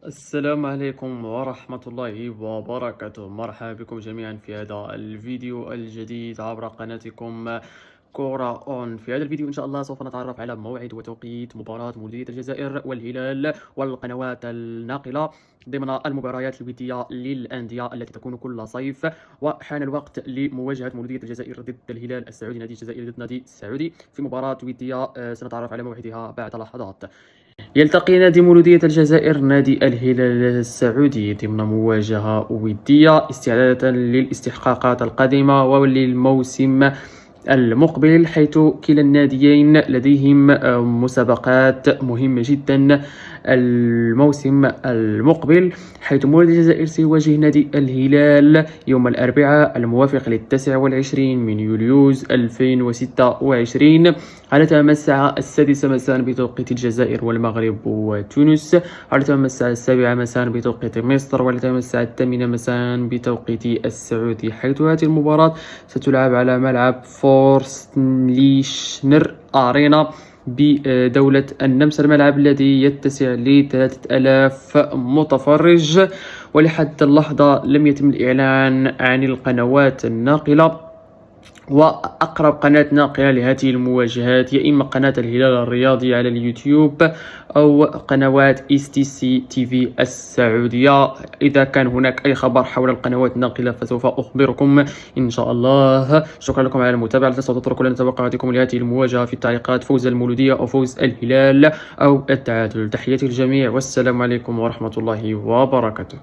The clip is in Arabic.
السلام عليكم ورحمة الله وبركاته. مرحبا بكم جميعا في هذا الفيديو الجديد عبر قناتكم كورة أون. في هذا الفيديو إن شاء الله سوف نتعرف على موعد وتوقيت مباراة مولودية الجزائر والهلال والقنوات الناقلة ضمن المباريات الودية للأندية التي تكون كل صيف. وحان الوقت لمواجهة مولودية الجزائر ضد الهلال السعودي، نادي الجزائر ضد نادي السعودي، في مباراة ودية سنتعرف على موعدها بعد لحظات. يلتقي نادي مولودية الجزائر نادي الهلال السعودي ضمن مواجهة ودية استعدادا للاستحقاقات القادمة وللموسم المقبل، حيث كلا الناديين لديهم مسابقات مهمة جدا الموسم المقبل، حيث مولودية الجزائر سيواجه نادي الهلال يوم الأربعاء الموافق ل29 من يوليوز 2026 على تمام الساعة 6 مساء بتوقيت الجزائر والمغرب وتونس، على تمام الساعة 7 مساء بتوقيت مصر، وعلى تمام الساعة 8 مساء بتوقيت السعودي، حيث هذه المباراة ستلعب على ملعب فورستليشنر أرينا بدولة النمسا، الملعب الذي يتسع ل 3000 متفرج. ولحد اللحظة لم يتم الإعلان عن القنوات الناقلة، وأقرب قناة ناقلة لهذه المواجهات يا إما قناة الهلال الرياضي على اليوتيوب أو قنوات STC TV السعودية. إذا كان هناك أي خبر حول القنوات الناقلة فسوف أخبركم إن شاء الله. شكرا لكم على المتابعة. لا تنسوا تتركوا لنا توقعاتكم لهذه المواجهة في التعليقات، فوز المولودية أو فوز الهلال أو التعادل. تحياتي للجميع والسلام عليكم ورحمة الله وبركاته.